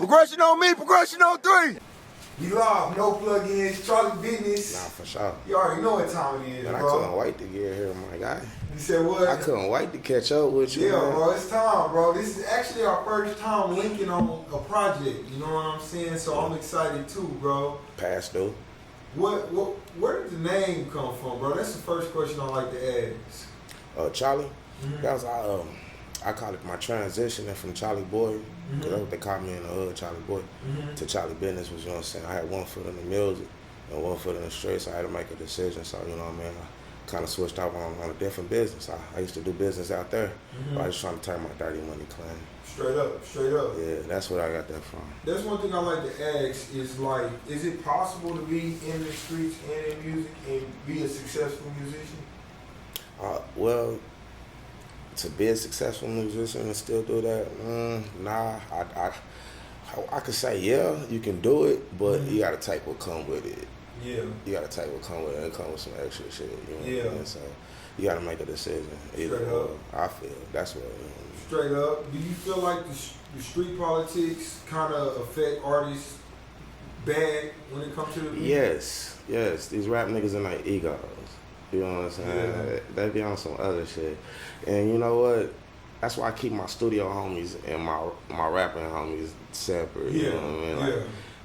Progression on me, progression on three. You live, no plug-ins, Chalie Bitniz. Nah, for sure. You already know what time it is, Man, bro. I couldn't wait to get here, my guy. You said what? I couldn't wait to catch up with you, Yeah, man. bro, it's time, bro. This is actually our first time linking on a project, you know what I'm saying? So I'm excited too, bro. Past due. Where did the name come from, bro? That's the first question I like to ask. Chalie, that was I call it my transitioning from Chalie Boy, because that's what they call me in the hood, Chalie Boy, to Chalie Bitniz, was, you know what I'm saying? I had one foot in the music and one foot in the streets, so I had to make a decision. So, you know what I mean? I kind of switched off on a different business. I used to do business out there, but I was trying to turn my dirty money clean. Straight up, straight up. Yeah, that's where I got that from. That's one thing I like to ask is, like, is it possible to be in the streets and in music and be a successful musician? Well, to be a successful musician and still do that, nah. I could say, yeah, you can do it, but you gotta take what come with it. Yeah. You gotta take what come with it and come with some extra shit. You know Yeah. what I mean? So you gotta make a decision. Either Straight or. up. I feel that's what. Straight up. Do you feel like the street politics kind of affect artists bad when it comes to the music? Yes. These rap niggas in their egos. You know what I'm saying? Yeah. They be on some other shit. And you know what? That's why I keep my studio homies and my rapping homies separate. You know what I mean?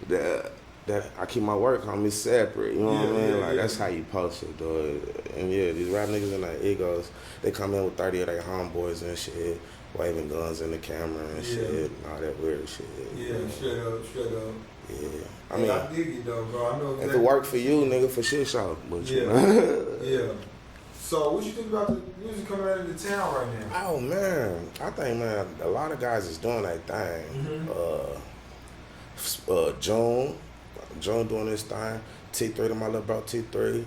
Like, that I keep my work homies separate. You know what I mean? Like that's how you post it, dude. And yeah, these rap niggas in their egos, they come in with 30 of their homeboys and shit, waving guns in the camera and shit, and all that weird shit. Yeah, straight up. Yeah, I mean, I dig it though, bro. I know exactly. If it work for you, nigga, for shit show. But yeah. So, what you think about the music coming out of the town right now? Oh man, I think a lot of guys is doing that thing. June doing this thing. T3 to my little bro T3.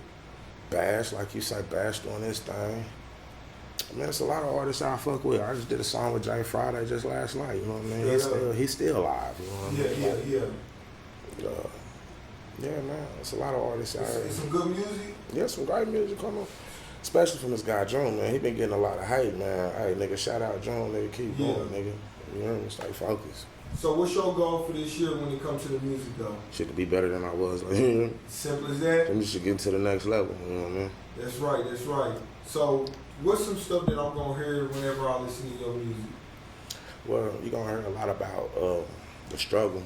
Bash, like you say, Bash doing this thing. Man, it's a lot of artists I fuck with. I just did a song with Jay Friday just last night. You know what I mean? He's still alive. You know what I mean? Yeah, man. It's a lot of artists out here. It's some good music? Yeah, some great music coming. Especially from this guy, June, man. He been getting a lot of hate, man. Hey, nigga, shout out June, nigga. Keep going, nigga. You know what I mean? Stay focused. So what's your goal for this year when it comes to the music, though? Shit to be better than I was. Like, simple as that? We should get to the next level, you know what I mean? That's right. So what's some stuff that I'm going to hear whenever I listen to your music? Well, you're going to hear a lot about the struggle.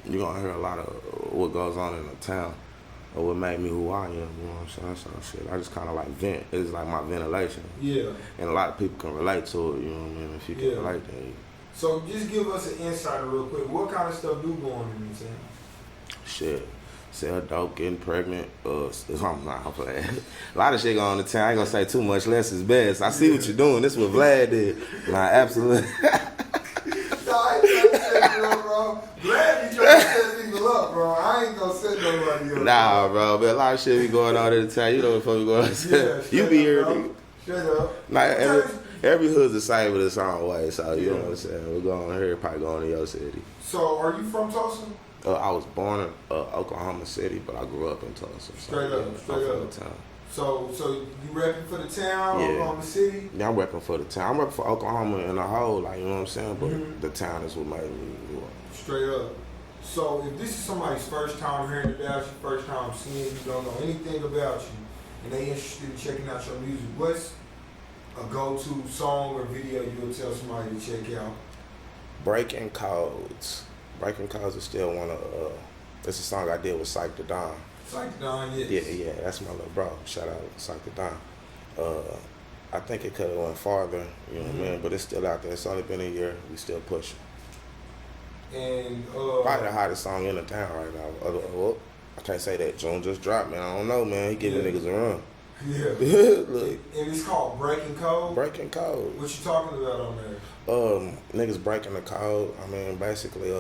You're going to hear a lot of what goes on in the town. Or what made me who I am, you know what I'm saying? So shit, I just kind of like vent. It's like my ventilation. Yeah. And a lot of people can relate to it, you know what I mean? If you can relate to it. So just give us an insight real quick. What kind of stuff do go on in the town? Shit. Sell dope, getting pregnant. I'm not playing. A lot of shit going on in the town. I ain't gonna say too much, less is best. I see what you're doing. This is what Vlad did. Nah, absolutely. No, I ain't trying to set you up, bro. Glad you trying to set people up, bro. I ain't gonna set nobody up. Nah, bro. But a lot of shit be going on in the town. You know what we going on. You be here, nigga. Straight up. Nah, every hood's the same with its own way. So, you know what I'm saying? We're going here, probably going to your city. So, are you from Tulsa? I was born in Oklahoma City, but I grew up in Tulsa. Straight up. I'm from the town. So you repping for the town, Oklahoma City? Yeah, I'm repping for the town. I'm repping for Oklahoma in the whole, like, you know what I'm saying? But the town is what made me do it. Straight up. So if this is somebody's first time hearing about you, first time seeing you, don't know anything about you, and they interested in checking out your music, what's a go-to song or video you would tell somebody to check out? Breaking Codes. Breaking Codes is still one of, it's a song I did with Psych the Don. Psych the Don, yes. Yeah, that's my little bro. Shout out Psych the Don. I think it could have went farther, you know what I mean? But it's still out there. It's only been a year. We still pushing. And probably the hottest song in the town right now. Well, I can't say that. June just dropped, man. I don't know, man. He giving niggas a run. Yeah. Look. And it's called Breaking Code? Breaking Code. What you talking about on there? Niggas breaking the code. I mean, basically,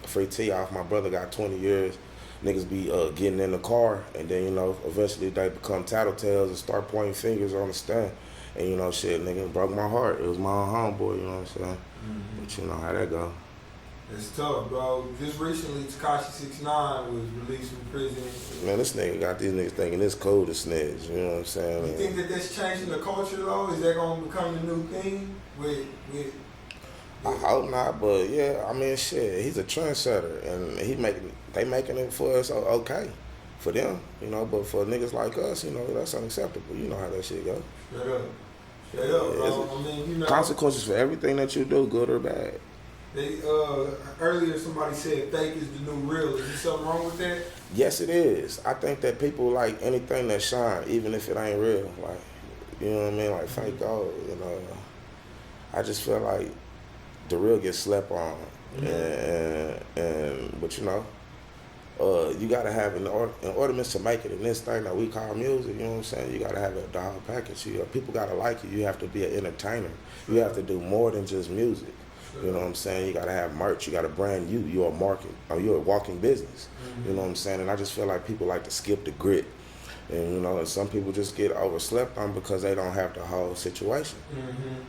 free tee off. My brother got 20 years. Niggas be getting in the car, and then, you know, eventually they become tattletales and start pointing fingers on the stand. And, you know, shit, nigga, broke my heart. It was my own homeboy, you know what I'm saying? But you know how that go. It's tough, bro. Just recently, Tekashi 6ix9ine was released from prison. Man, this nigga got these niggas thinking it's cool to snitch. You know what I'm saying? You think that that's changing the culture, though? Is that going to become the new thing? I hope not, but yeah, I mean, shit, he's a trendsetter, and they making it for us okay, for them, you know. But for niggas like us, you know, that's unacceptable. You know how that shit go. Straight up. Straight up, bro. I mean, you know. Consequences for everything that you do, good or bad. They earlier somebody said fake is the new real. Is there something wrong with that? Yes, it is. I think that people like anything that shine, even if it ain't real. Like, you know what I mean? Like fake gold, you know. I just feel like the real gets slept on. But you know, you gotta have in order to make it in this thing that we call music, you know what I'm saying? You gotta have the whole package. People gotta like you. You have to be an entertainer. You have to do more than just music. You know what I'm saying? You gotta have merch. You gotta brand you. You're a market. Or you're a walking business. You know what I'm saying? And I just feel like people like to skip the grit. And you know, some people just get overslept on because they don't have the whole situation.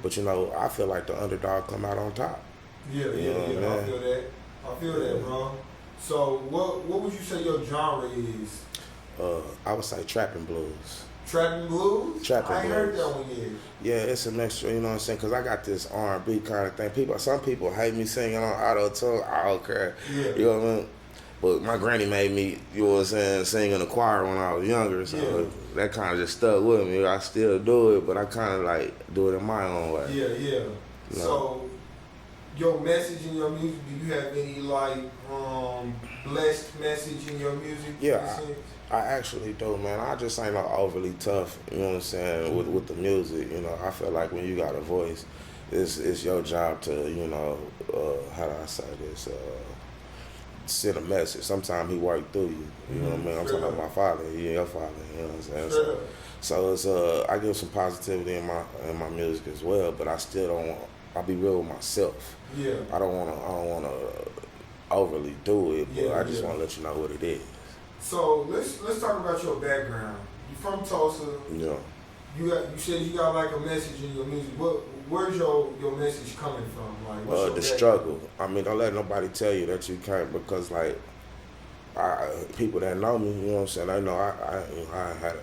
But you know, I feel like the underdog come out on top. Yeah. I feel that. I feel that, bro. So what would you say your genre is? I would say trap and blues. Trap and blues? Trap and I ain't heard that one yet. Yeah, it's a mixture, you know what I'm saying? Because I got this R&B kind of thing. Some people hate me singing on auto-tune. I don't care. Yeah. You know what I mean? But my granny made me, you know what I'm saying, sing in the choir when I was younger. So that kind of just stuck with me. I still do it, but I kind of like do it in my own way. Yeah. You know? So your message in your music, do you have any like blessed message in your music? Yeah, I actually do, man. I just ain't no overly tough, you know what I'm saying, with the music. You know, I feel like when you got a voice, it's your job to, you know, how do I say this, send a message. Sometimes he work through you, you know what I mean? I'm talking about my father, he your father, you know what I'm saying? So it's I give some positivity in my music as well, but I still don't want, I'll be real with myself. Yeah. I don't wanna overly do it, but I just wanna let you know what it is. So let's talk about your background. You from Tulsa. Yeah. You said you got like a message in your music. Where's your message coming from? Like what's The struggle. I mean, don't let nobody tell you that you can't, because like people that know me, you know what I'm saying, they know I had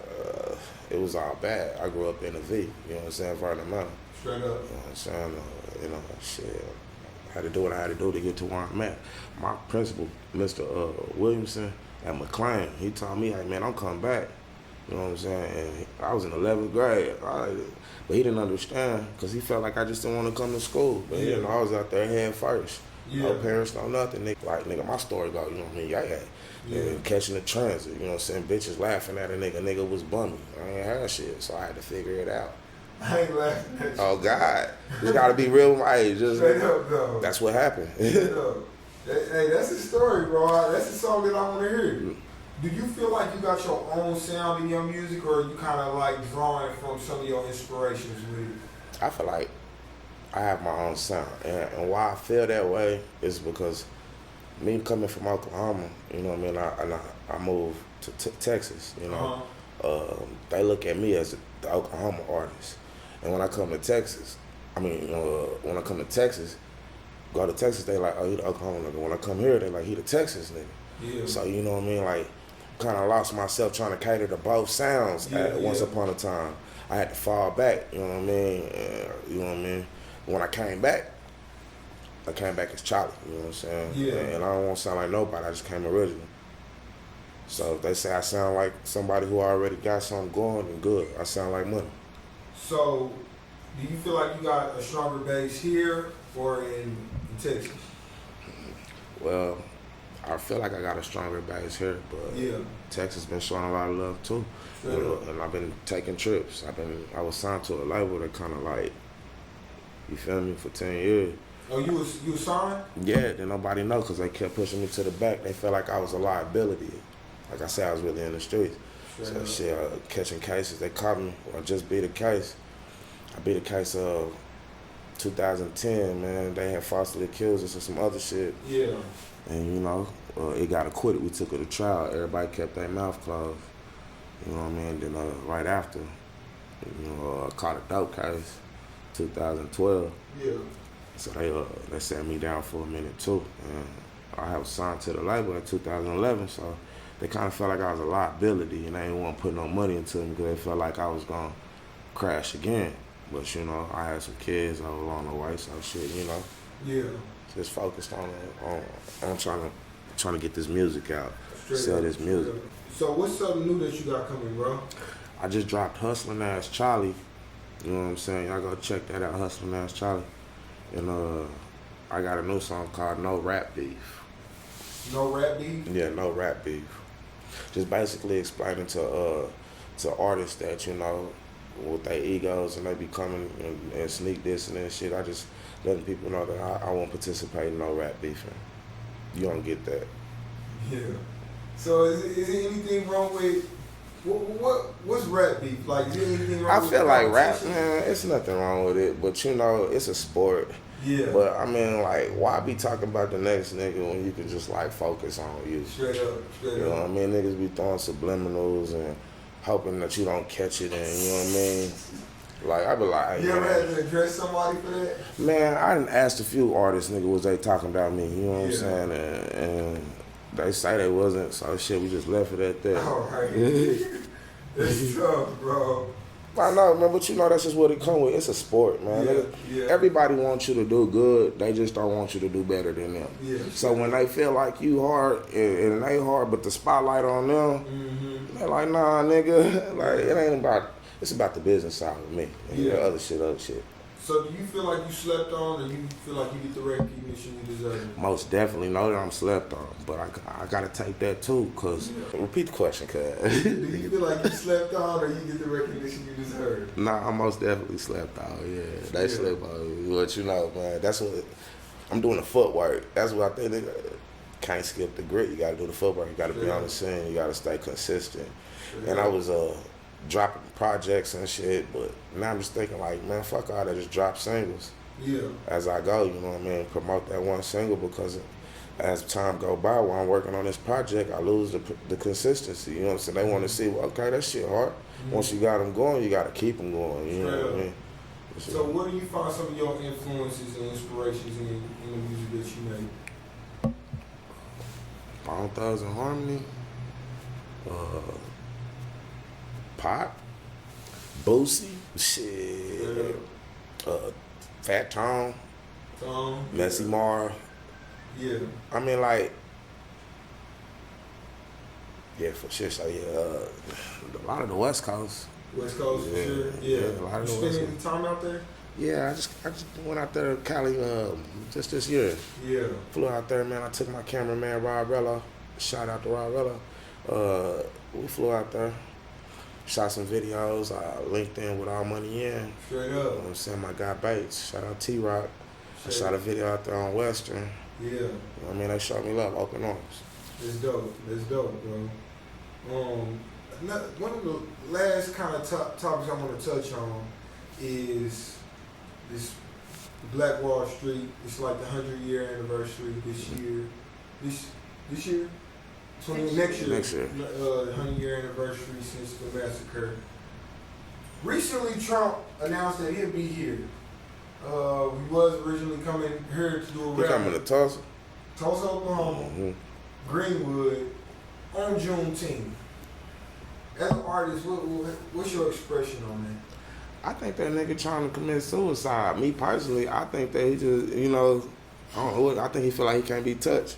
it was all bad. I grew up in a V, you know what I'm saying, Vernon Mountain. Straight up. You know what I'm saying? You know, shit. I had to do what I had to do to get to where I'm at. My principal, Mr. Williamson at McLean, he told me, hey man, I'm coming back. You know what I'm saying? And I was in 11th grade. But he didn't understand because he felt like I just didn't want to come to school. But he didn't know I was out there head first. No parents, no nothing. Nigga, my story go, you know what I mean? And catching the transit, you know what I'm saying? Bitches laughing at a nigga. Nigga was bummy. I ain't had shit, so I had to figure it out. I ain't laughing at you. Oh, God. Just got to be real with my age. Straight up, though. That's what happened. Straight up. Hey, that's the story, bro. That's the song that I want to hear. Do you feel like you got your own sound in your music, or are you kind of like drawing from some of your inspirations with it? I feel like I have my own sound. And why I feel that way is because me coming from Oklahoma, you know what I mean, I moved to Texas, you know. They look at me as the Oklahoma artist. And when I come to Texas, go to Texas, they like, oh, he the Oklahoma nigga. When I come here, they like, he the Texas nigga. Yeah. So, you know what I mean, like, kind of lost myself trying to cater to both sounds once upon a time. I had to fall back, you know what I mean? You know what I mean? When I came back as Chalie, you know what I'm saying? Yeah. And I don't want to sound like nobody, I just came original. So if they say I sound like somebody who already got something going, then good. I sound like money. So, do you feel like you got a stronger base here or in Texas? Well, I feel like I got a stronger base here, but Texas been showing a lot of love too. You know, and I've been taking trips. I was signed to a label that kind of like, you feel me, for 10 years. Oh, you was signed? Yeah, then nobody know because they kept pushing me to the back. They felt like I was a liability. Like I said, I was really in the streets. So shit, catching cases, they caught me. I just beat a case. I beat a case of 2010, man. They had falsely accused us of some other shit. Yeah. And you know, it got acquitted. We took it to trial. Everybody kept their mouth closed. You know what I mean? Then right after, you know, caught a dope case, 2012. Yeah. So they sat me down for a minute too. And I was signed to the label in 2011, so they kind of felt like I was a liability, and they didn't want to put no money into me because they felt like I was gonna crash again. But you know, I had some kids along the way, so shit, you know. Yeah. Just focused on trying to get this music out. Sell this music. So what's something new that you got coming, bro? I just dropped Hustlin' Ass Chalie. You know what I'm saying? Y'all go check that out, Hustlin' Ass Chalie. And I got a new song called No Rap Beef. No rap beef? Yeah, No Rap Beef. Just basically explaining to artists that, you know, with their egos and they be coming and sneak this and that shit. I just letting people know that I won't participate in no rap beefing. You don't get that. Yeah. So is there anything wrong with what's rap beef? Like, is there anything wrong with I feel like rap, man, it's nothing wrong with it, but you know, it's a sport. Yeah. But I mean, like, why be talking about the next nigga when you can just like focus on you? Straight up. You know what I mean? Niggas be throwing subliminals and hoping that you don't catch it, and you know what I mean? Like, I be like, you ever had to address somebody for that? Man, I done asked a few artists, nigga, was they talking about me? You know what I'm saying? And they say they wasn't, so shit, we just left it at that. All right. That's tough, bro. I know, man, but you know that's just what it come with. It's a sport, man. Yeah. Everybody wants you to do good. They just don't want you to do better than them. Yeah. So when they feel like you hard and they hard, but the spotlight on them, they're like, nah, nigga. Like, it ain't about. It's about the business side of me. And the other shit. So do you feel like you slept on, or you feel like you get the recognition you deserve? Most definitely know that I'm slept on, but I gotta take that too, cause repeat the question, cuz. Do you feel like you slept on, or you get the recognition you deserve? Nah, I most definitely slept on. Yeah, they slept on. But you know, man, that's what I'm doing. The footwork. That's what I think. They can't skip the grit. You gotta do the footwork. You gotta be on the scene. You gotta stay consistent. And I was dropping projects and shit, but now I'm just thinking like, man, fuck all that, just drop singles. Yeah. As I go, you know what I mean? Promote that one single, because as time go by, while I'm working on this project, I lose the consistency. You know what I'm saying? They want to see, well, okay, that shit hard. Once you got them going, you got to keep them going. You know what I mean? So where do you find some of your influences and inspirations in the music that you make? Bone Thugs and Harmony. Pop, Boosie, shit, Fat Tone, Messy Mar. Yeah. I mean, like, yeah, for sure. So yeah, a lot of the West Coast. West Coast, for sure. Yeah. A lot of you the West spend any time out there? Yeah, I just went out there to Cali just this year. Yeah. Flew out there, man. I took my cameraman Rob Rella. Shout out to Rob Rella. We flew out there. Shot some videos. I linked in with All Money In. Straight up. You know what I'm saying? My guy Bates. Shout out T-Rock. I shot a video out there on Western. Yeah. You know what I mean? They showed me love, open arms. That's dope. That's dope, bro. One of the last kind of topics I want to touch on is this Black Wall Street. It's like the 100-year anniversary this year. This year? Next year. 100-year anniversary since the massacre. Recently, Trump announced that he'll be here. He was originally coming here to do a rally. He coming to Tulsa? Tulsa, Oklahoma, Greenwood, on Juneteenth. As an artist, what's your expression on that? I think that nigga trying to commit suicide. Me personally, I think that he just, you know, I don't know, I think he feel like he can't be touched.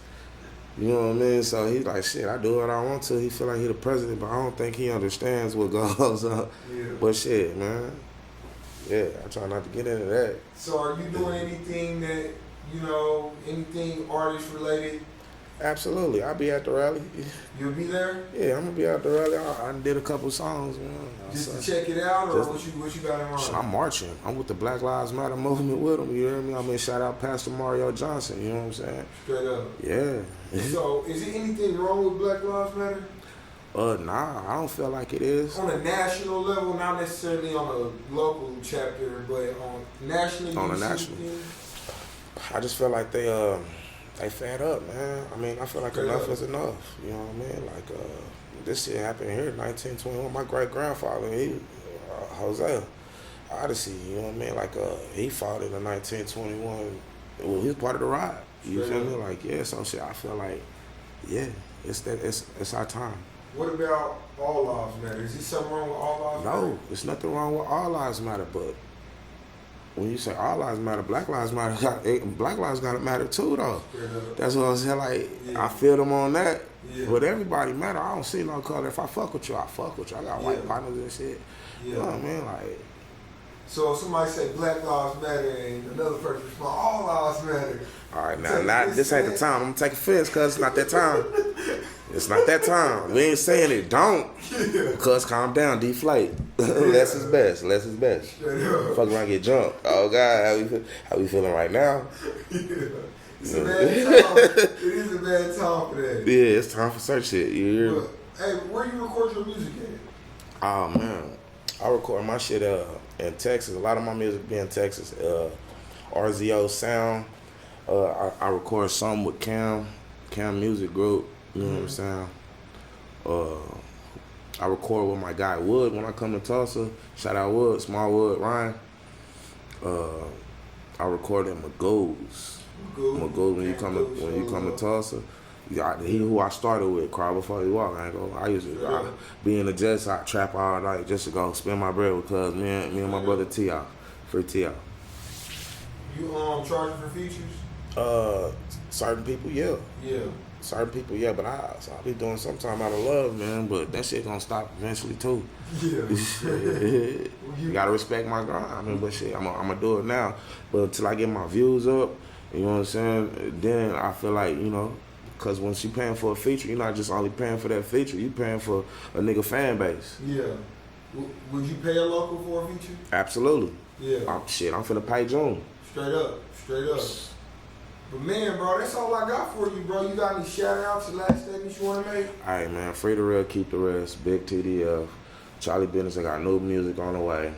You know what I mean? So he's like, shit, I do what I want to. He feel like he the president, but I don't think he understands what goes on. Yeah. But shit, man. Yeah, I try not to get into that. So are you doing anything that, you know, anything artist related? Absolutely. I'll be at the rally. You'll be there? Yeah, I'm going to be at the rally. I did a couple songs, man. Just to check it out, or what you got in mind? I'm marching. I'm with the Black Lives Matter movement with them, you hear me? I mean, shout out Pastor Mario Johnson, you know what I'm saying? Straight up. Yeah. So, is there anything wrong with Black Lives Matter? Nah, I don't feel like it is. On a national level, not necessarily on a local chapter, but on nationally. On a national. I just feel like they fed up, man. I mean, I feel like enough is enough. You know what I mean? Like, this shit happened here in 1921. My great-grandfather, Jose Odyssey, you know what I mean? Like, he fought in the 1921. Well, he was part of the ride. You feel me? Like, yeah, so shit, I feel like, yeah, it's our time. What about All Lives Matter? Is there something wrong with All Lives Matter? No, there's nothing wrong with All Lives Matter, but when you say all lives matter, Black lives matter. Black lives gotta matter too, though. That's what I'm saying. Like I feel them on that. But everybody matter. I don't see no color. If I fuck with you, I fuck with you. I got white partners and shit. You know what I mean? Like. So if somebody say Black lives matter and another person respond, all lives matter. All right, now this ain't the time. I'm gonna take offense because it's not that time. It's not that time. We ain't saying it don't. Because calm down, deflate. Less is best. Less is best. Fuck around, get jumped. Oh God, how we feeling right now? It's a bad time. It is a bad time for that. Yeah, it's time for search shit. You hear me? Hey, where you record your music at? Oh man, I record my shit in Texas. A lot of my music be in Texas. RZO Sound. I record some with Cam Music Group. You know what I'm saying? I record with my guy Wood when I come to Tulsa. Shout out Wood, Small Wood, Ryan. I record in Magoo's. Magoo when you come to Tulsa. He who I started with, cry before he walk. I used to be in the jet side, trap all night just to go spend my bread because me and my brother T.I. Free T.I. You charging for features? Certain people, yeah. Certain people, yeah, but I'll be doing sometime out of love, man. But that shit gonna stop eventually too. You gotta respect my grind. I mean, but shit, I'm gonna do it now. But until I get my views up, you know what I'm saying? Then I feel like, you know, because once you paying for a feature, you're not just only paying for that feature. You paying for a nigga fan base. Yeah. Would you pay a local for a feature? Absolutely. Yeah. I'm finna pay June. Straight up. But man, bro, that's all I got for you, bro. You got any shout outs or last statements you want to make? All right, man. Free the real, keep the rest. Big TDF. Chalie Bitniz. I got new music on the way.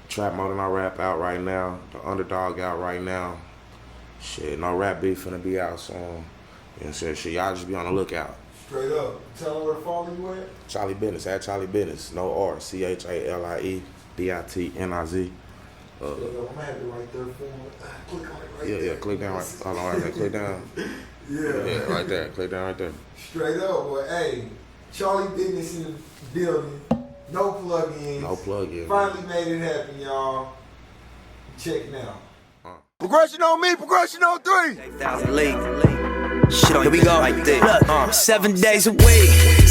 Trap More Than I Rap out right now. The Underdog out right now. Shit, no rap beef finna be out soon. You know what I'm saying? Shit, y'all just be on the lookout. Straight up. Tell them where to follow you at. Chalie Bitniz, at Chalie Bitniz. No R. CHALIE BITNIZ. I'm gonna have it right there for him. Click on it right there. Yeah, click down. Hold on, right there. Click down. Yeah, right there. Click down right there. Straight up, boy. Hey, Chalie Bitniz in the building. No plug-ins. No plug-in. Finally made it happen, y'all. Check it out. Progression on me, progression on 3. Shit on here we go. Like this. 7 days a week.